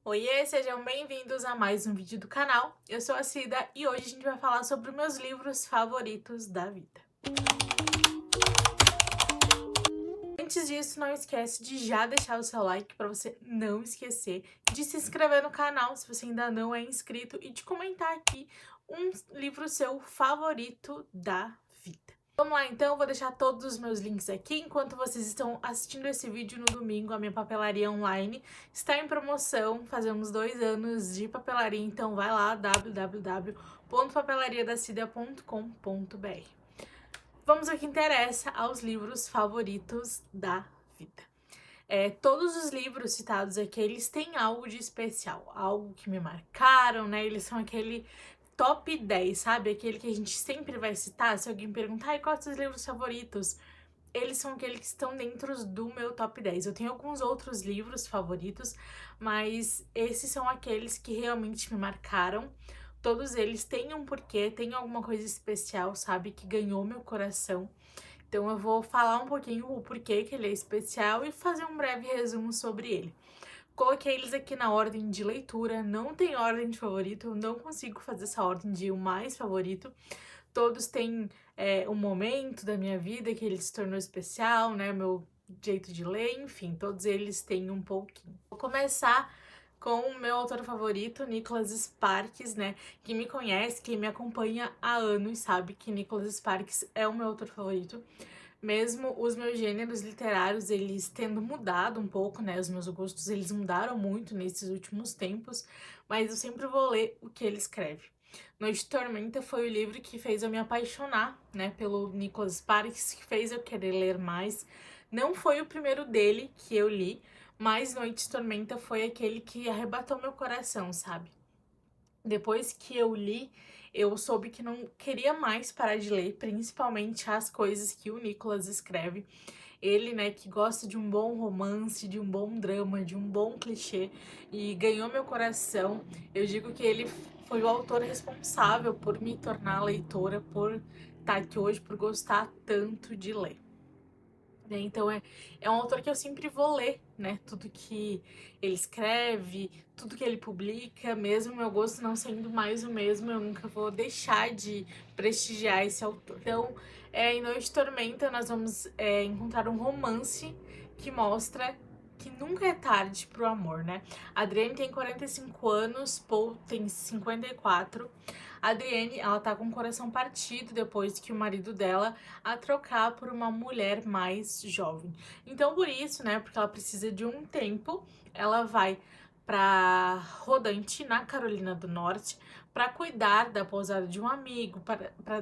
Oiê, sejam bem-vindos a mais um vídeo do canal. Eu sou a Cida e hoje a gente vai falar sobre os meus livros favoritos da vida. Antes disso, não esquece de já deixar o seu like para você não esquecer, de se inscrever no canal se você ainda não é inscrito e de comentar aqui um livro seu favorito da vida. Vamos lá, então, eu vou deixar todos os meus links aqui. Enquanto vocês estão assistindo esse vídeo no domingo, a minha papelaria online está em promoção. Fazemos 2 anos de papelaria, então vai lá, www.papelariadacida.com.br. Vamos ao que interessa, aos livros favoritos da vida. Todos os livros citados aqui, eles têm algo de especial, algo que me marcaram, né? Eles são aquele top 10, sabe? Aquele que a gente sempre vai citar. Se alguém perguntar, quais são os seus livros favoritos? Eles são aqueles que estão dentro do meu top 10. Eu tenho alguns outros livros favoritos, mas esses são aqueles que realmente me marcaram. Todos eles têm um porquê, têm alguma coisa especial, sabe? Que ganhou meu coração. Então eu vou falar um pouquinho o porquê que ele é especial e fazer um breve resumo sobre ele. Coloquei eles aqui na ordem de leitura, não tem ordem de favorito, eu não consigo fazer essa ordem de o mais favorito. Todos têm um momento da minha vida que ele se tornou especial, né? Meu jeito de ler, enfim, todos eles têm um pouquinho. Vou começar com o meu autor favorito, Nicholas Sparks, né? Quem me conhece, quem me acompanha há anos, sabe que Nicholas Sparks é o meu autor favorito. Mesmo os meus gêneros literários, eles tendo mudado um pouco, né? Os meus gostos, eles mudaram muito nesses últimos tempos, mas eu sempre vou ler o que ele escreve. Noite de Tormenta foi o livro que fez eu me apaixonar, né, pelo Nicholas Sparks, que fez eu querer ler mais. Não foi o primeiro dele que eu li, mas Noite de Tormenta foi aquele que arrebatou meu coração, sabe? Depois que eu li, eu soube que não queria mais parar de ler, principalmente as coisas que o Nicholas escreve. Ele, né, que gosta de um bom romance, de um bom drama, de um bom clichê, e ganhou meu coração. Eu digo que ele foi o autor responsável por me tornar leitora, por estar aqui hoje, por gostar tanto de ler. Então é um autor que eu sempre vou ler, né? Tudo que ele escreve, tudo que ele publica, mesmo meu gosto não sendo mais o mesmo, eu nunca vou deixar de prestigiar esse autor. Então, em Noite de Tormenta, nós vamos encontrar um romance que mostra que nunca é tarde pro amor, né? A Adrienne tem 45 anos, Paul tem 54. A Adrienne, ela tá com o coração partido depois que o marido dela a trocar por uma mulher mais jovem. Então, por isso, né, porque ela precisa de um tempo, ela vai para Rodante, na Carolina do Norte, para cuidar da pousada de um amigo,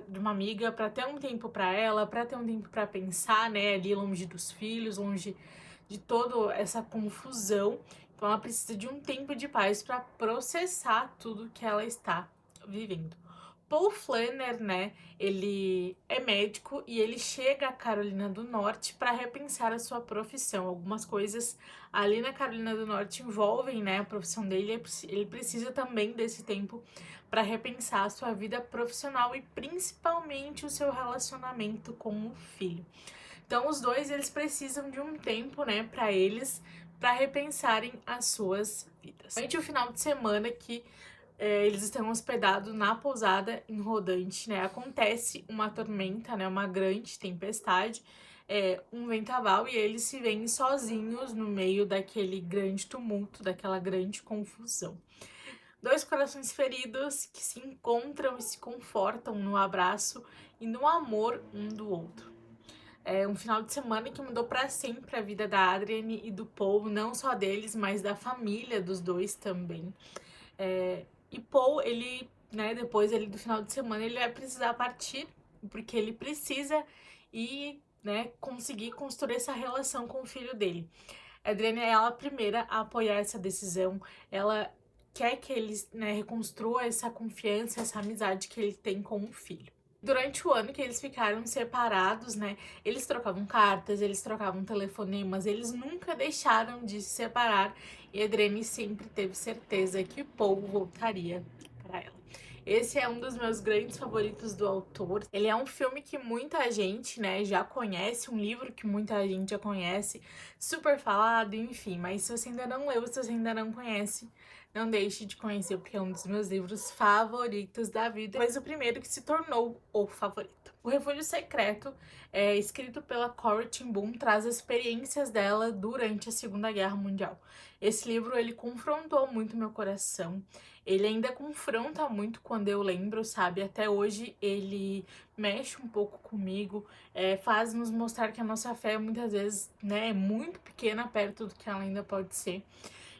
de uma amiga, para ter um tempo para ela, para ter um tempo para pensar, né, ali longe dos filhos, longe de toda essa confusão. Então ela precisa de um tempo de paz para processar tudo que ela está vivendo. Paul Flanner, né, ele é médico e ele chega à Carolina do Norte para repensar a sua profissão. Algumas coisas ali na Carolina do Norte envolvem, né, a profissão dele. Ele precisa também desse tempo para repensar a sua vida profissional e principalmente o seu relacionamento com o filho. Então os dois, eles precisam de um tempo, né, para repensarem as suas vidas. Durante o final de semana que eles estão hospedados na pousada em Rodante, né? Acontece uma tormenta, né? Uma grande tempestade, um vendaval, e eles se veem sozinhos no meio daquele grande tumulto, daquela grande confusão. Dois corações feridos que se encontram e se confortam no abraço e no amor um do outro. É um final de semana que mudou para sempre a vida da Adrienne e do Paul, não só deles, mas da família dos dois também. E Paul, ele, né, depois do final de semana, ele vai precisar partir, porque ele precisa ir, né, conseguir construir essa relação com o filho dele. A Adrienne é ela a primeira a apoiar essa decisão, ela quer que ele, né, reconstrua essa confiança, essa amizade que ele tem com o filho. Durante o ano que eles ficaram separados, né, eles trocavam cartas, eles trocavam telefonemas, eles nunca deixaram de se separar e a Adrienne sempre teve certeza que Paul voltaria para ela. Esse é um dos meus grandes favoritos do autor. Ele é um filme que muita gente, né, já conhece, um livro que muita gente já conhece, super falado, enfim. Mas se você ainda não leu, se você ainda não conhece, não deixe de conhecer, porque é um dos meus livros favoritos da vida, mas o primeiro que se tornou o favorito. O Refúgio Secreto, escrito pela Corrie ten Boom, traz as experiências dela durante a Segunda Guerra Mundial. Esse livro, ele confrontou muito meu coração. Ele ainda confronta muito quando eu lembro, sabe? Até hoje ele mexe um pouco comigo, faz nos mostrar que a nossa fé muitas vezes, né, é muito pequena perto do que ela ainda pode ser.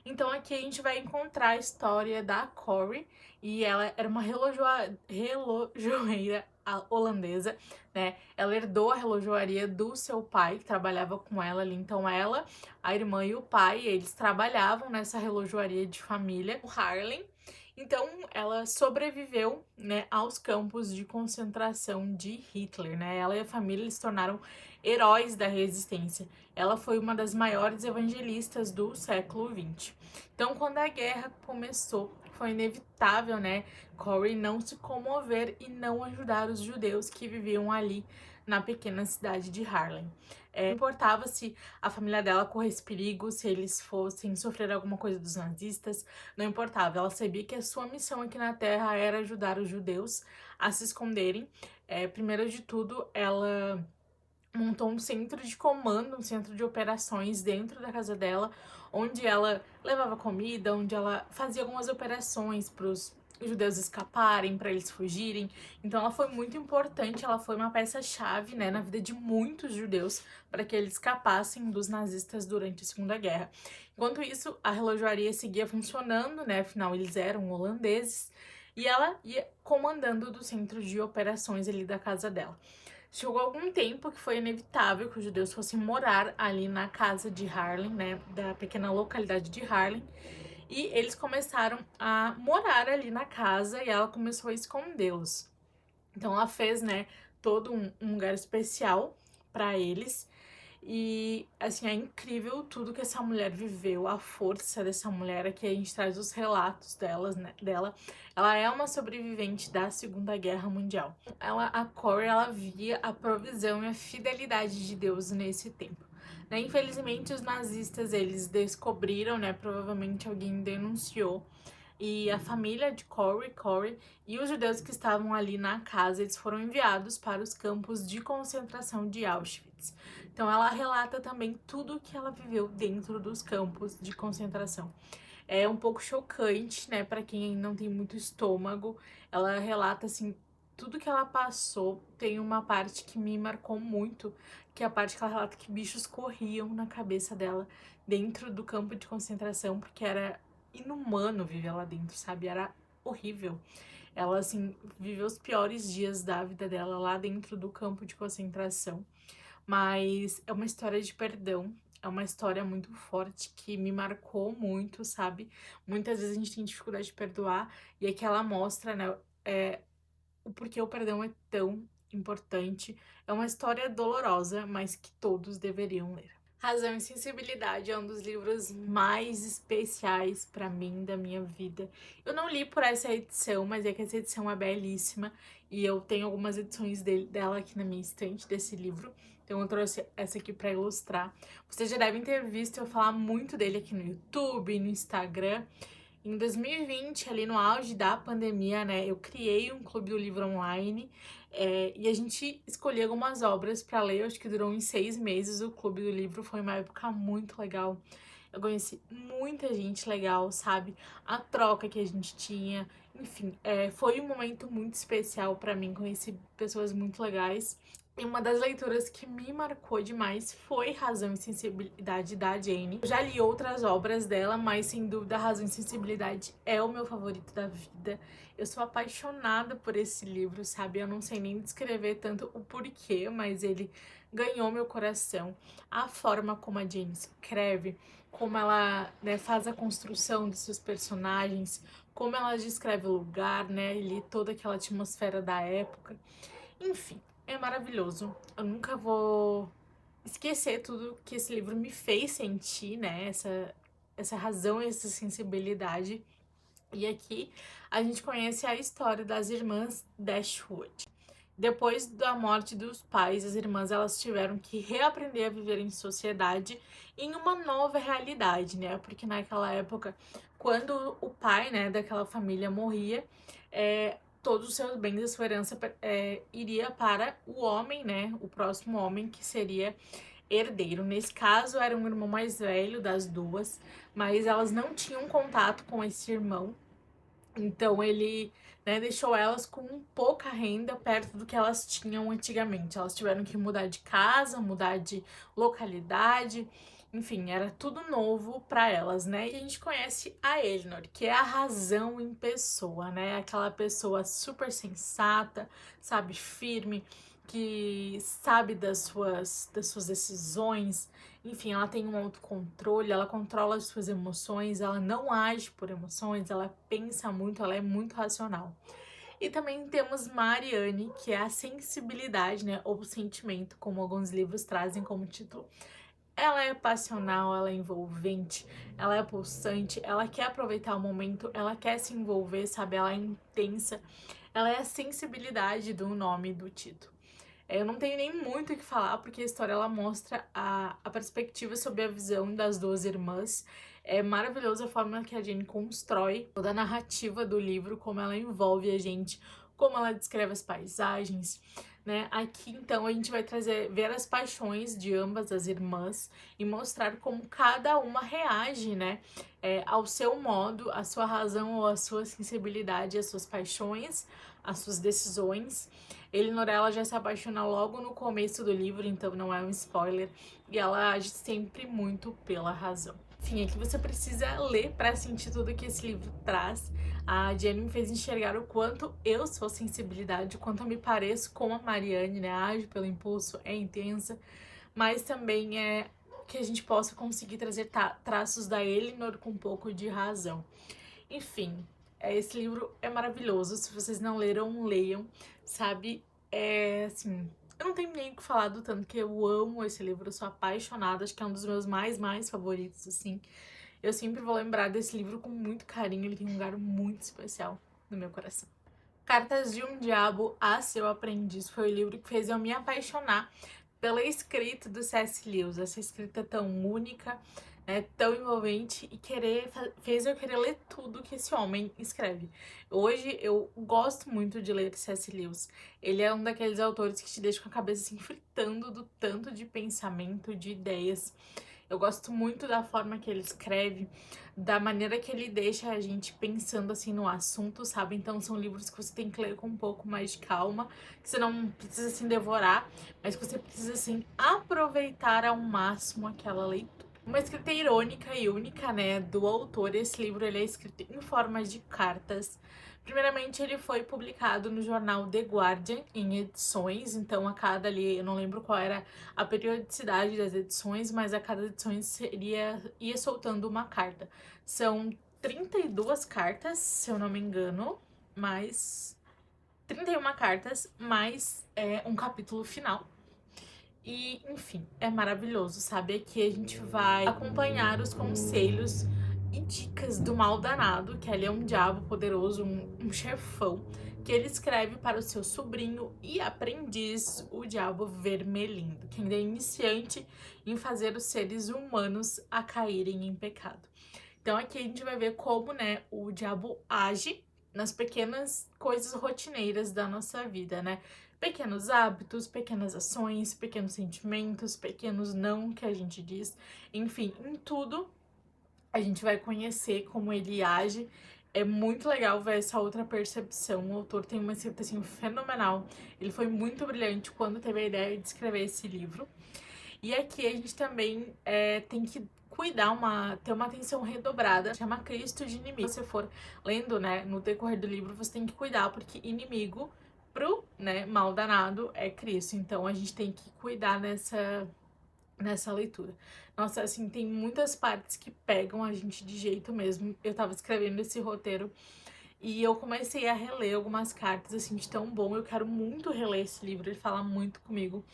Então aqui a gente vai encontrar a história da Corrie, e ela era uma relojoeira holandesa, né? Ela herdou a relojoaria do seu pai, que trabalhava com ela ali. Então ela, a irmã e o pai, eles trabalhavam nessa relojoaria de família, o Haarlem. Então ela sobreviveu, né, aos campos de concentração de Hitler, né? Ela e a família se tornaram heróis da resistência. Ela foi uma das maiores evangelistas do século XX. Então, quando a guerra começou, foi inevitável, né, Corrie não se comover e não ajudar os judeus que viviam ali na pequena cidade de Haarlem. Não importava se a família dela corresse perigo, se eles fossem sofrer alguma coisa dos nazistas, não importava. Ela sabia que a sua missão aqui na Terra era ajudar os judeus a se esconderem. Primeiro de tudo, ela montou um centro de comando, um centro de operações dentro da casa dela, onde ela levava comida, onde ela fazia algumas operações para os judeus escaparem, para eles fugirem. Então ela foi muito importante, ela foi uma peça-chave, né, na vida de muitos judeus para que eles escapassem dos nazistas durante a Segunda Guerra. Enquanto isso, a relojoaria seguia funcionando, né, afinal eles eram holandeses, e ela ia comandando do centro de operações ali da casa dela. Chegou algum tempo que foi inevitável que os judeus fossem morar ali na casa de Haarlem, né, da pequena localidade de Haarlem, e eles começaram a morar ali na casa e ela começou a escondê-los. Então ela fez, né, todo um lugar especial para eles. E, assim, é incrível tudo que essa mulher viveu, a força dessa mulher. Aqui a gente traz os relatos dela. Ela é uma sobrevivente da Segunda Guerra Mundial. A Corrie, ela via a provisão e a fidelidade de Deus nesse tempo. Né? Infelizmente, os nazistas, eles descobriram, né? Provavelmente alguém denunciou. E a família de Corrie e os judeus que estavam ali na casa, eles foram enviados para os campos de concentração de Auschwitz. Então ela relata também tudo o que ela viveu dentro dos campos de concentração. É um pouco chocante, né, para quem não tem muito estômago. Ela relata assim tudo que ela passou. Tem uma parte que me marcou muito, que é a parte que ela relata que bichos corriam na cabeça dela dentro do campo de concentração, porque era inumano viver lá dentro, sabe? Era horrível. Ela, assim, viveu os piores dias da vida dela lá dentro do campo de concentração. Mas é uma história de perdão, é uma história muito forte que me marcou muito, sabe? Muitas vezes a gente tem dificuldade de perdoar, e aqui ela mostra, né, o porquê o perdão é tão importante. É uma história dolorosa, mas que todos deveriam ler. Razão e Sensibilidade é um dos livros mais especiais para mim da minha vida. Eu não li por essa edição, mas é que essa edição é belíssima e eu tenho algumas edições dela aqui na minha estante desse livro. Então eu trouxe essa aqui para ilustrar. Vocês já devem ter visto eu falar muito dele aqui no YouTube, no Instagram. Em 2020, ali no auge da pandemia, né, eu criei um clube do livro online, e a gente escolheu algumas obras para ler. Eu acho que durou uns 6 meses o clube do livro, foi uma época muito legal. Eu conheci muita gente legal, sabe? A troca que a gente tinha, enfim, foi um momento muito especial para mim. Conheci pessoas muito legais. E uma das leituras que me marcou demais foi Razão e Sensibilidade, da Jane. Eu já li outras obras dela, mas sem dúvida Razão e Sensibilidade é o meu favorito da vida. Eu sou apaixonada por esse livro, sabe? Eu não sei nem descrever tanto o porquê, mas ele ganhou meu coração. A forma como a Jane escreve, como ela, né, faz a construção dos seus personagens, como ela descreve o lugar, né? E toda aquela atmosfera da época. Enfim, é maravilhoso. Eu nunca vou esquecer tudo que esse livro me fez sentir, né? Essa razão e essa sensibilidade. E aqui a gente conhece a história das irmãs Dashwood. Depois da morte dos pais, as irmãs elas tiveram que reaprender a viver em sociedade em uma nova realidade, né? Porque naquela época, quando o pai, né, daquela família morria, todos os seus bens, a sua herança iria para o homem, né? O próximo homem que seria herdeiro. Nesse caso, era um irmão mais velho das duas, mas elas não tinham contato com esse irmão. Então ele, né, deixou elas com pouca renda perto do que elas tinham antigamente. Elas tiveram que mudar de casa, mudar de localidade, enfim, era tudo novo para elas, né? E a gente conhece a Elinor, que é a razão em pessoa, né? Aquela pessoa super sensata, sabe, firme, que sabe das suas decisões. Enfim, ela tem um autocontrole, ela controla as suas emoções, ela não age por emoções, ela pensa muito, ela é muito racional. E também temos Marianne, que é a sensibilidade, né, ou o sentimento, como alguns livros trazem como título. Ela é passional, ela é envolvente, ela é pulsante, ela quer aproveitar o momento, ela quer se envolver, sabe? Ela é intensa, ela é a sensibilidade do nome do título. Eu não tenho nem muito o que falar, porque a história ela mostra a perspectiva sobre a visão das duas irmãs. É maravilhosa a forma que a Jane constrói toda a narrativa do livro, como ela envolve a gente, como ela descreve as paisagens, né? Aqui, então, a gente vai ver as paixões de ambas as irmãs e mostrar como cada uma reage, né? Ao seu modo, à sua razão ou à sua sensibilidade, às suas paixões, às suas decisões. Elinor, ela já se apaixona logo no começo do livro, então não é um spoiler, e ela age sempre muito pela razão. Enfim, aqui você precisa ler para sentir tudo que esse livro traz. A Jenny me fez enxergar o quanto eu sou sensibilidade, o quanto eu me pareço com a Marianne, né? Age pelo impulso, é intensa, mas também é que a gente possa conseguir trazer traços da Elinor com um pouco de razão. Enfim, esse livro é maravilhoso. Se vocês não leram, leiam, sabe? Assim, eu não tenho nem o que falar do tanto que eu amo esse livro, eu sou apaixonada, acho que é um dos meus mais favoritos, assim. Eu sempre vou lembrar desse livro com muito carinho, ele tem um lugar muito especial no meu coração. Cartas de um Diabo a Seu Aprendiz foi o livro que fez eu me apaixonar pela escrita do C.S. Lewis, essa escrita tão única, né, tão envolvente e fez eu querer ler tudo que esse homem escreve. Hoje eu gosto muito de ler C.S. Lewis. Ele é um daqueles autores que te deixa com a cabeça assim fritando do tanto de pensamento, de ideias. Eu gosto muito da forma que ele escreve, da maneira que ele deixa a gente pensando assim no assunto, sabe? Então são livros que você tem que ler com um pouco mais de calma, que você não precisa assim devorar, mas que você precisa assim aproveitar ao máximo aquela leitura. Uma escrita irônica e única, né, do autor. Esse livro ele é escrito em forma de cartas. Primeiramente, ele foi publicado no jornal The Guardian em edições, então a cada ali, eu não lembro qual era a periodicidade das edições, mas a cada edição ia soltando uma carta. São 32 cartas, se eu não me engano, mais 31 cartas, mais um capítulo final. E, enfim, é maravilhoso, sabe? Aqui a gente vai acompanhar os conselhos e dicas do mal danado, que ele é um diabo poderoso, um chefão, que ele escreve para o seu sobrinho e aprendiz, o Diabo Vermelhindo, que ainda é iniciante em fazer os seres humanos a caírem em pecado. Então aqui a gente vai ver como, né, o diabo age nas pequenas coisas rotineiras da nossa vida, né? Pequenos hábitos, pequenas ações, pequenos sentimentos, pequenos não que a gente diz. Enfim, em tudo a gente vai conhecer como ele age. É muito legal ver essa outra percepção. O autor tem uma escrita assim fenomenal. Ele foi muito brilhante quando teve a ideia de escrever esse livro. E aqui a gente também tem que ter uma atenção redobrada, chama Cristo de inimigo. Se você for lendo, né, no decorrer do livro, você tem que cuidar, porque inimigo pro, né, mal danado é Cristo. Então a gente tem que cuidar nessa leitura. Nossa, assim, tem muitas partes que pegam a gente de jeito mesmo. Eu tava escrevendo esse roteiro e eu comecei a reler algumas cartas, assim, de tão bom. Eu quero muito reler esse livro, ele fala muito comigo.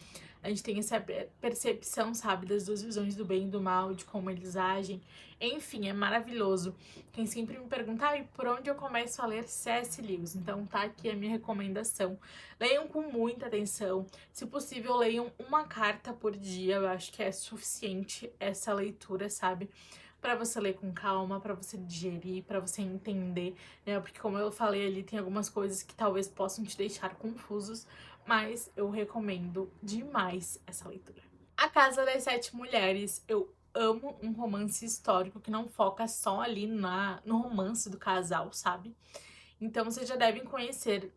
a gente tem essa percepção, sabe, das duas visões do bem e do mal, de como eles agem. Enfim, é maravilhoso. Quem sempre me pergunta, por onde eu começo a ler C.S. Lewis? Então tá aqui a minha recomendação. Leiam com muita atenção. Se possível, leiam uma carta por dia. Eu acho que é suficiente essa leitura, sabe? Para você ler com calma, para você digerir, para você entender, né? Porque como eu falei ali, tem algumas coisas que talvez possam te deixar confusos, mas eu recomendo demais essa leitura. A Casa das Sete Mulheres, eu amo um romance histórico que não foca só ali no romance do casal, sabe? Então vocês já devem conhecer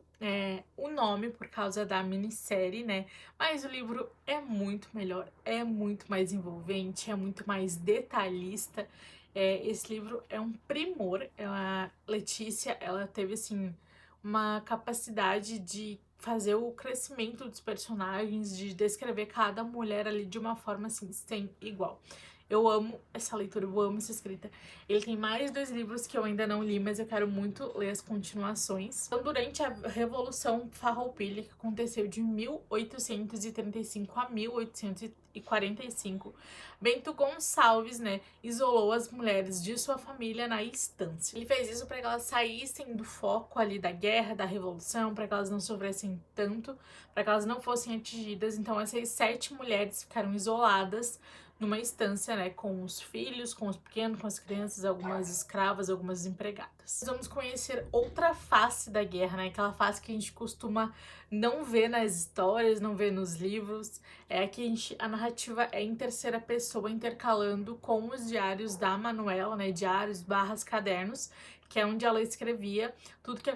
o nome por causa da minissérie, né? Mas o livro é muito melhor, é muito mais envolvente, é muito mais detalhista. Esse livro é um primor. A Letícia, ela teve, assim, uma capacidade de fazer o crescimento dos personagens, de descrever cada mulher ali de uma forma, assim, sem igual. Eu amo essa leitura, eu amo essa escrita. Ele tem mais 2 livros que eu ainda não li, mas eu quero muito ler as continuações. Então, durante a Revolução Farroupilha, que aconteceu de 1835 a 1845, Bento Gonçalves, né, isolou as mulheres de sua família na estância. Ele fez isso para que elas saíssem do foco ali da guerra, da revolução, para que elas não sofressem tanto, para que elas não fossem atingidas. Então, essas 7 mulheres ficaram isoladas numa estância, né, com os filhos, com os pequenos, com as crianças, algumas escravas, algumas empregadas. Vamos conhecer outra face da guerra, né, aquela face que a gente costuma não ver nas histórias, não ver nos livros. É que a narrativa é em terceira pessoa, intercalando com os diários da Manuela, né, diários / cadernos, que é onde ela escrevia tudo que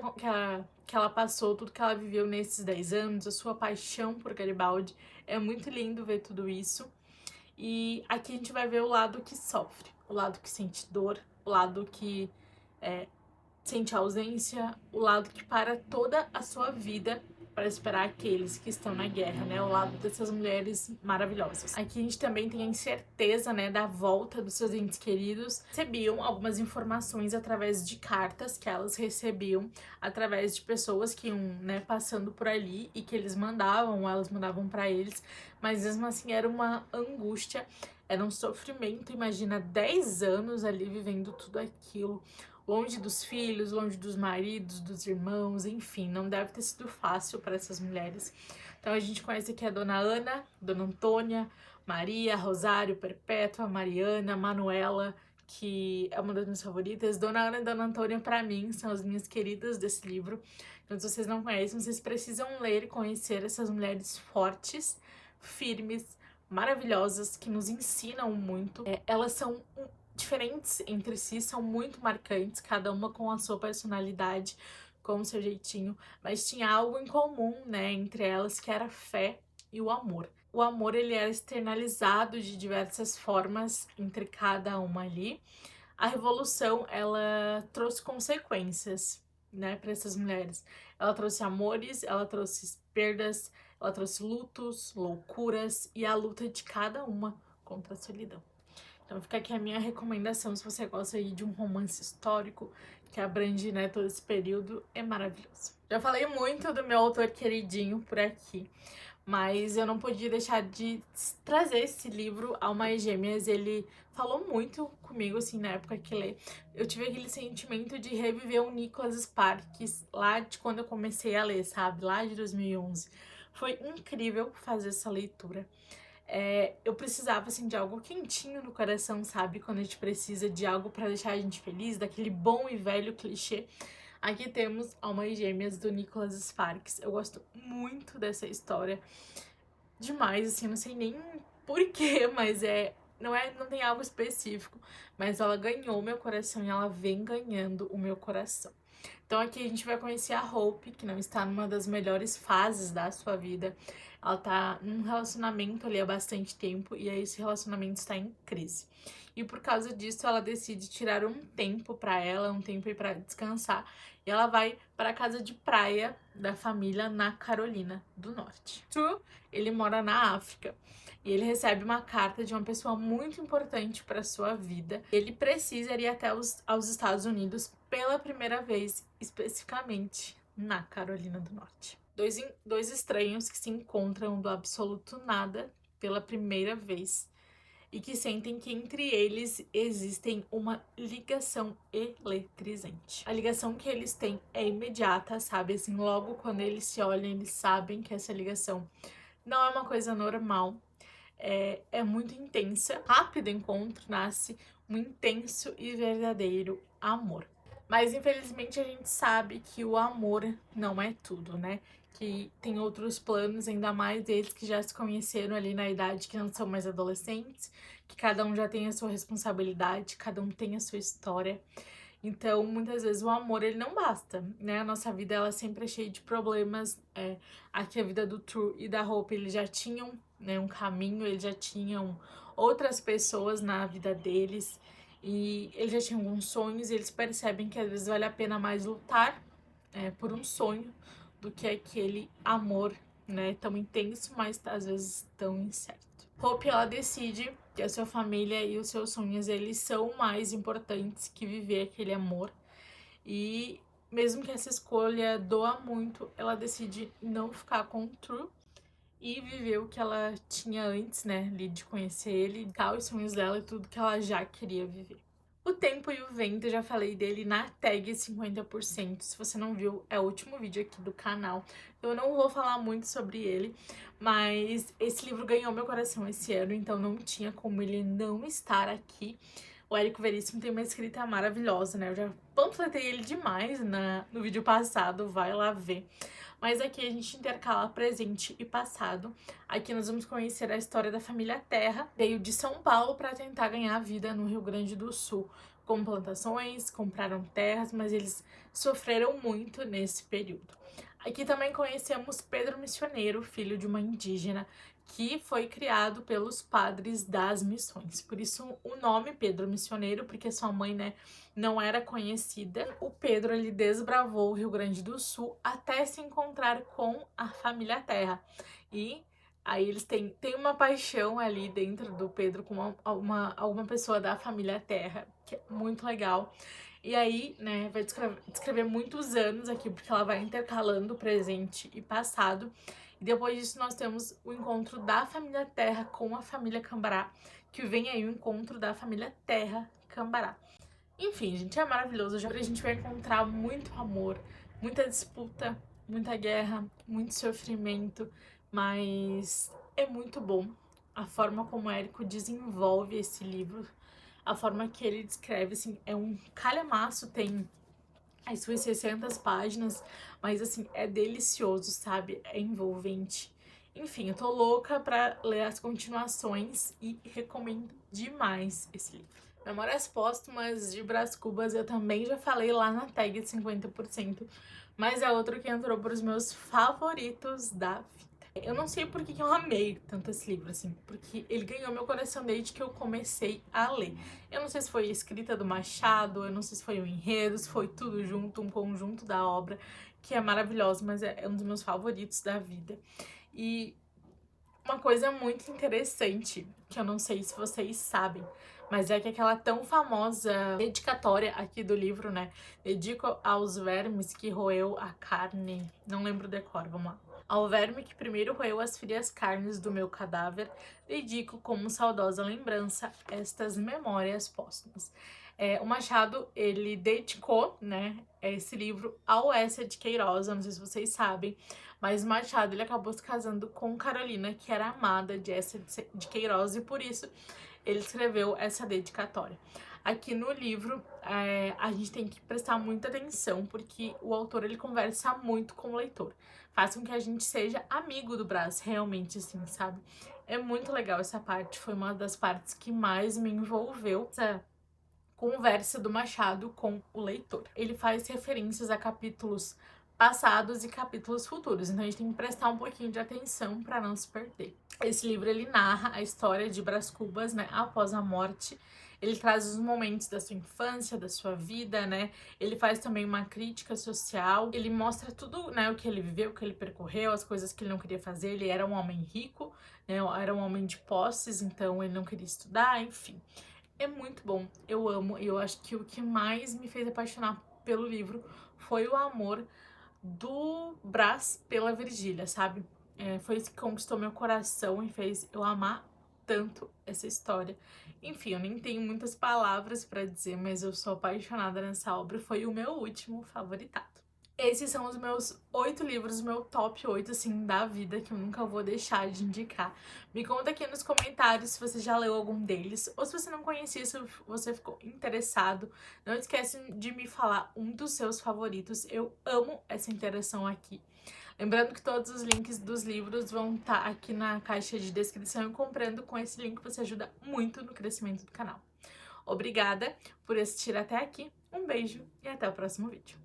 ela passou, tudo que ela viveu nesses 10 anos, a sua paixão por Garibaldi. É muito lindo ver tudo isso. E aqui a gente vai ver o lado que sofre, o lado que sente dor, o lado que sente ausência, o lado que para toda a sua vida para esperar aqueles que estão na guerra, né? O lado dessas mulheres maravilhosas. Aqui a gente também tem a incerteza, né, da volta dos seus entes queridos. Recebiam algumas informações através de cartas que elas recebiam através de pessoas que iam, né, passando por ali e que eles mandavam, ou elas mandavam para eles, mas mesmo assim era uma angústia, era um sofrimento. Imagina 10 anos ali vivendo tudo aquilo, longe dos filhos, longe dos maridos, dos irmãos, enfim, não deve ter sido fácil para essas mulheres. Então a gente conhece aqui a Dona Ana, Dona Antônia, Maria, Rosário, Perpétua, Mariana, Manuela, que é uma das minhas favoritas. Dona Ana e Dona Antônia, para mim, são as minhas queridas desse livro. Então, se vocês não conhecem, vocês precisam ler e conhecer essas mulheres fortes, firmes, maravilhosas, que nos ensinam muito. Elas são diferentes entre si, são muito marcantes, cada uma com a sua personalidade, com o seu jeitinho, mas tinha algo em comum, né, entre elas, que era a fé e o amor. O amor, ele era externalizado de diversas formas entre cada uma ali. A revolução, ela trouxe consequências, né, para essas mulheres. Ela trouxe amores, ela trouxe perdas, ela trouxe lutos, loucuras e a luta de cada uma contra a solidão. Então fica aqui a minha recomendação, se você gosta aí de um romance histórico que abrange, né, todo esse período, é maravilhoso. Já falei muito do meu autor queridinho por aqui, mas eu não podia deixar de trazer esse livro, Almas Gêmeas. Ele falou muito comigo, assim, na época que li. Eu tive aquele sentimento de reviver o Nicholas Sparks lá de quando eu comecei a ler, sabe? Lá de 2011. Foi incrível fazer essa leitura. Eu precisava, assim, de algo quentinho no coração, sabe? Quando a gente precisa de algo pra deixar a gente feliz, daquele bom e velho clichê. Aqui temos Almas Gêmeas, do Nicholas Sparks. Eu gosto muito dessa história. Demais, assim, não sei nem porquê, mas não tem algo específico. Mas ela ganhou meu coração e ela vem ganhando o meu coração. Então aqui a gente vai conhecer a Hope, que não está numa das melhores fases da sua vida. Ela tá num relacionamento ali há bastante tempo e aí esse relacionamento está em crise. E por causa disso ela decide tirar um tempo para ela, um tempo aí para descansar. E ela vai para a casa de praia da família na Carolina do Norte. True, ele mora na África. E ele recebe uma carta de uma pessoa muito importante para sua vida. Ele precisa ir até aos Estados Unidos pela primeira vez, especificamente na Carolina do Norte. Dois estranhos que se encontram do absoluto nada pela primeira vez e que sentem que entre eles existem uma ligação eletrizante. A ligação que eles têm é imediata, sabe? Assim, logo quando eles se olham, eles sabem que essa ligação não é uma coisa normal, é muito intensa. Rápido encontro nasce um intenso e verdadeiro amor. Mas infelizmente a gente sabe que o amor não é tudo, né? Que tem outros planos, ainda mais eles que já se conheceram ali na idade que não são mais adolescentes, que cada um já tem a sua responsabilidade, cada um tem a sua história. Então, muitas vezes o amor ele não basta, né? A nossa vida ela sempre é cheia de problemas. Aqui a vida do True e da Hope eles já tinham, né, um caminho, eles já tinham outras pessoas na vida deles e eles já tinham alguns sonhos e eles percebem que às vezes vale a pena mais lutar por um sonho do que aquele amor, né, tão intenso, mas às vezes tão incerto. Hope ela decide que a sua família e os seus sonhos eles são mais importantes que viver aquele amor e mesmo que essa escolha doa muito, ela decide não ficar com o True e viver o que ela tinha antes, né, ali de conhecer ele, os sonhos dela e tudo que ela já queria viver. O Tempo e o Vento, eu já falei dele na tag 50%. Se você não viu, é o último vídeo aqui do canal. Eu não vou falar muito sobre ele, mas esse livro ganhou meu coração esse ano, então não tinha como ele não estar aqui. O Érico Veríssimo tem uma escrita maravilhosa, né? Eu já panfletei ele demais no vídeo passado, vai lá ver. Mas aqui a gente intercala presente e passado. Aqui nós vamos conhecer a história da família Terra. Veio de São Paulo para tentar ganhar vida no Rio Grande do Sul. Com plantações, compraram terras, mas eles sofreram muito nesse período. Aqui também conhecemos Pedro Missioneiro, filho de uma indígena, que foi criado pelos padres das missões. Por isso o nome Pedro Missioneiro, porque sua mãe, né, não era conhecida. O Pedro, ele desbravou o Rio Grande do Sul até se encontrar com a família Terra. E aí eles têm uma paixão ali dentro do Pedro com alguma pessoa da família Terra, que é muito legal. E aí, né, vai descrever muitos anos aqui, porque ela vai intercalando presente e passado. E depois disso nós temos o encontro da família Terra com a família Cambará, que vem aí o encontro da família Terra Cambará. Enfim, gente, é maravilhoso. A gente vai encontrar muito amor, muita disputa, muita guerra, muito sofrimento, mas é muito bom a forma como o Érico desenvolve esse livro, a forma que ele descreve, assim, é um calhamaço, tem as suas 600 páginas, mas assim, é delicioso, sabe? É envolvente. Enfim, eu tô louca pra ler as continuações e recomendo demais esse livro. Memórias Póstumas de Brás Cubas eu também já falei lá na tag de 50%, mas é outro que entrou pros meus favoritos da vida. Eu não sei por que eu amei tanto esse livro, assim, porque ele ganhou meu coração desde que eu comecei a ler. Eu não sei se foi a escrita do Machado, eu não sei se foi o enredo, se foi tudo junto, um conjunto da obra, que é maravilhoso, mas é um dos meus favoritos da vida. E uma coisa muito interessante, que eu não sei se vocês sabem, mas é que aquela tão famosa dedicatória aqui do livro, né? Dedico aos vermes que roeu a carne. Não lembro o decor, vamos lá. Ao verme que primeiro roeu as frias carnes do meu cadáver, dedico como saudosa lembrança estas memórias póstumas. O Machado, ele dedicou, né, esse livro ao Eça de Queiroz, eu não sei se vocês sabem, mas o Machado, ele acabou se casando com Carolina, que era amada de Eça de Queiroz, e por isso ele escreveu essa dedicatória. Aqui no livro, a gente tem que prestar muita atenção, porque o autor, ele conversa muito com o leitor. Faz com que a gente seja amigo do Brás, realmente, assim, sabe? É muito legal essa parte, foi uma das partes que mais me envolveu, essa conversa do Machado com o leitor. Ele faz referências a capítulos passados e capítulos futuros, então a gente tem que prestar um pouquinho de atenção para não se perder. Esse livro, ele narra a história de Brás Cubas, né, após a morte. Ele traz os momentos da sua infância, da sua vida, né? Ele faz também uma crítica social. Ele mostra tudo, né, o que ele viveu, o que ele percorreu, as coisas que ele não queria fazer. Ele era um homem rico, né? Era um homem de posses, então ele não queria estudar, enfim. É muito bom, eu amo, e eu acho que o que mais me fez apaixonar pelo livro foi o amor do Brás pela Virgília, sabe? Foi isso que conquistou meu coração e fez eu amar tanto essa história. Enfim, eu nem tenho muitas palavras pra dizer, mas eu sou apaixonada nessa obra. Foi o meu último favoritado. Esses são os meus 8 livros, meu top 8, assim, da vida, que eu nunca vou deixar de indicar. Me conta aqui nos comentários se você já leu algum deles, ou se você não conhecia, se você ficou interessado. Não esquece de me falar um dos seus favoritos, eu amo essa interação aqui. Lembrando que todos os links dos livros vão estar aqui na caixa de descrição, e comprando com esse link você ajuda muito no crescimento do canal. Obrigada por assistir até aqui, um beijo e até o próximo vídeo.